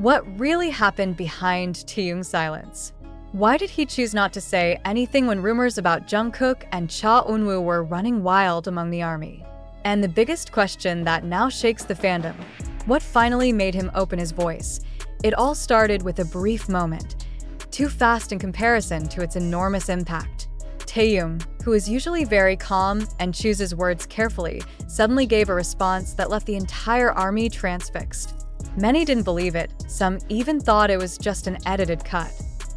What really happened behind Taehyung's silence? Why did he choose not to say anything when rumors about Jungkook and Eunwoo were running wild among the army? And the biggest question that now shakes the fandom: what finally made him open his voice? It all started with a brief moment, too fast in comparison to its enormous impact. Taehyung, who is usually very calm and chooses words carefully, suddenly gave a response that left the entire army transfixed. Many didn't believe it, some even thought it was just an edited cut.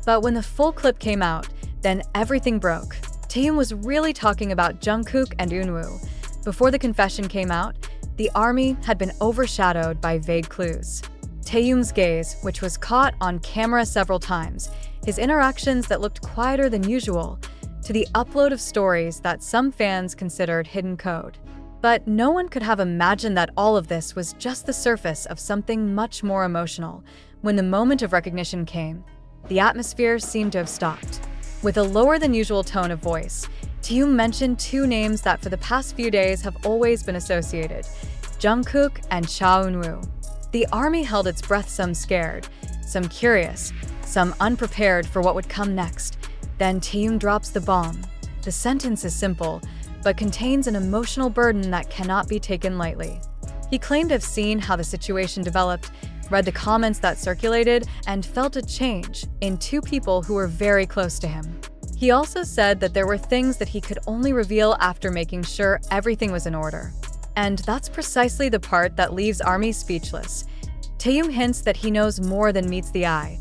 But when the full clip came out, then everything broke. Taehyung was really talking about Jungkook and Eunwoo. Before the confession came out, the army had been overshadowed by vague clues. Taehyung's gaze, which was caught on camera several times, his interactions that looked quieter than usual, to the upload of stories that some fans considered hidden code. But no one could have imagined that all of this was just the surface of something much more emotional. When the moment of recognition came, the atmosphere seemed to have stopped. With a lower than usual tone of voice, Taehyung mentioned two names that for the past few days have always been associated: Jungkook and Eunwoo. The army held its breath, some scared, some curious, some unprepared for what would come next. Then Taehyung drops the bomb. The sentence is simple, but contains an emotional burden that cannot be taken lightly. He claimed to have seen how the situation developed, read the comments that circulated, and felt a change in two people who were very close to him. He also said that there were things that he could only reveal after making sure everything was in order. And that's precisely the part that leaves army speechless. Taehyung hints that he knows more than meets the eye.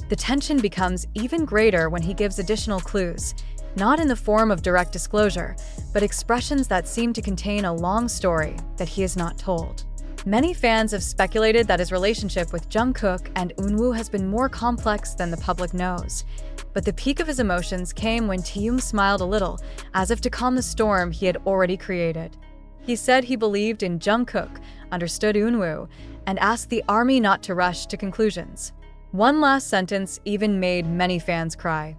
The tension becomes even greater when he gives additional clues, not in the form of direct disclosure, but expressions that seem to contain a long story that he has not told. Many fans have speculated that his relationship with Jungkook and Eunwoo has been more complex than the public knows. But the peak of his emotions came when Taehyung smiled a little, as if to calm the storm he had already created. He said he believed in Jungkook, understood Eunwoo, and asked the army not to rush to conclusions. One last sentence even made many fans cry.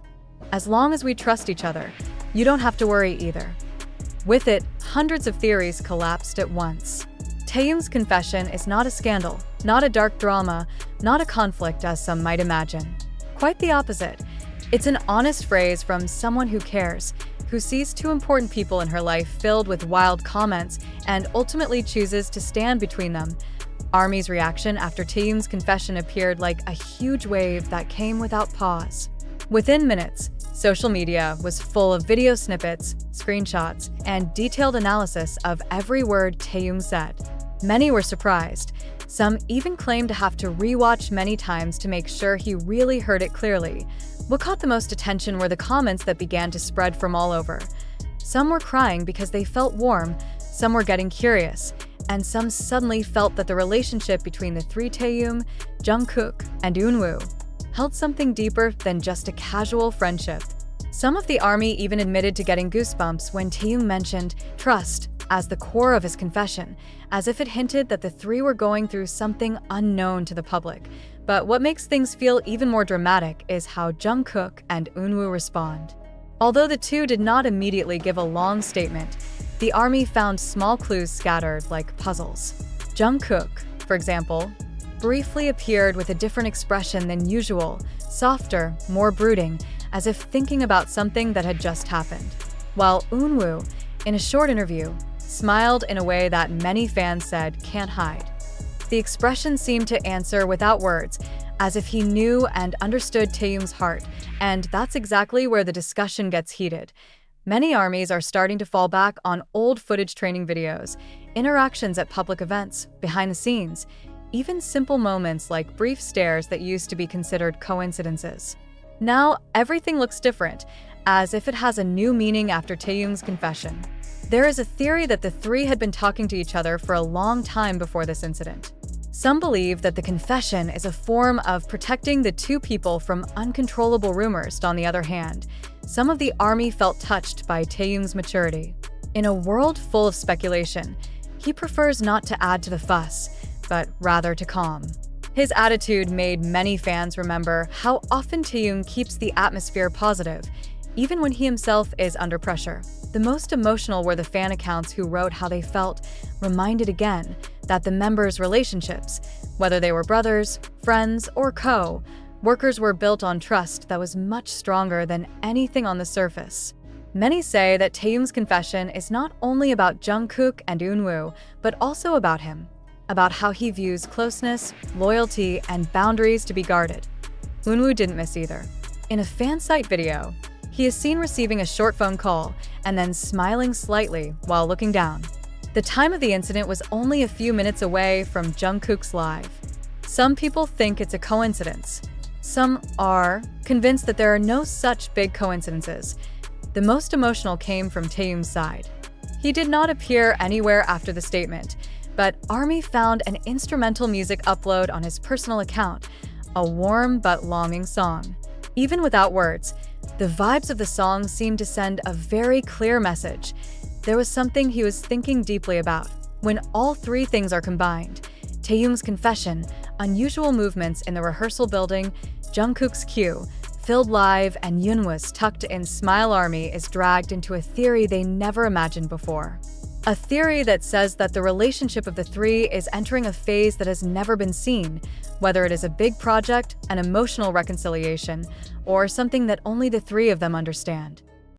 "As long as we trust each other, you don't have to worry either." With it, hundreds of theories collapsed at once. Taehyung's confession is not a scandal, not a dark drama, not a conflict as some might imagine. Quite the opposite. It's an honest phrase from someone who cares, who sees two important people in her life filled with wild comments and ultimately chooses to stand between them. Army's reaction after Taehyung's confession appeared like a huge wave that came without pause. Within minutes, social media was full of video snippets, screenshots, and detailed analysis of every word Taehyung said. Many were surprised. Some even claimed to have to rewatch many times to make sure he really heard it clearly. What caught the most attention were the comments that began to spread from all over. Some were crying because they felt warm, some were getting curious, and some suddenly felt that the relationship between the three Taehyung, Jungkook, and Eunwoo held something deeper than just a casual friendship. Some of the army even admitted to getting goosebumps when Taehyung mentioned trust as the core of his confession, as if it hinted that the three were going through something unknown to the public. But what makes things feel even more dramatic is how Jungkook and Eunwoo respond. Although the two did not immediately give a long statement, the army found small clues scattered like puzzles. Jungkook, for example, briefly appeared with a different expression than usual, softer, more brooding, as if thinking about something that had just happened. While Eunwoo, in a short interview, smiled in a way that many fans said can't hide. The expression seemed to answer without words, as if he knew and understood Taehyung's heart, and that's exactly where the discussion gets heated. Many armies are starting to fall back on old footage training videos, interactions at public events, behind the scenes, even simple moments like brief stares that used to be considered coincidences. Now, everything looks different, as if it has a new meaning after Taehyung's confession. There is a theory that the three had been talking to each other for a long time before this incident. Some believe that the confession is a form of protecting the two people from uncontrollable rumors. On the other hand, some of the army felt touched by Taehyung's maturity. In a world full of speculation, he prefers not to add to the fuss, but rather to calm. His attitude made many fans remember how often Taehyung keeps the atmosphere positive, even when he himself is under pressure. The most emotional were the fan accounts who wrote how they felt reminded again that the members' relationships, whether they were brothers, friends, or co-workers, were built on trust that was much stronger than anything on the surface. Many say that Taehyung's confession is not only about Jungkook and Eunwoo, but also about him, about how he views closeness, loyalty, and boundaries to be guarded. Eunwoo didn't miss either. In a fan site video, he is seen receiving a short phone call and then smiling slightly while looking down. The time of the incident was only a few minutes away from Jungkook's live. Some people think it's a coincidence. Some are convinced that there are no such big coincidences. The most emotional came from Taehyung's side. He did not appear anywhere after the statement, but ARMY found an instrumental music upload on his personal account, a warm but longing song. Even without words, the vibes of the song seemed to send a very clear message. There was something he was thinking deeply about. When all three things are combined, Taehyung's confession, unusual movements in the rehearsal building, Jungkook's cue, filled live, and Eunwoo's tucked-in Smile Army is dragged into a theory they never imagined before. A theory that says that the relationship of the three is entering a phase that has never been seen, whether it is a big project, an emotional reconciliation, or something that only the three of them understand.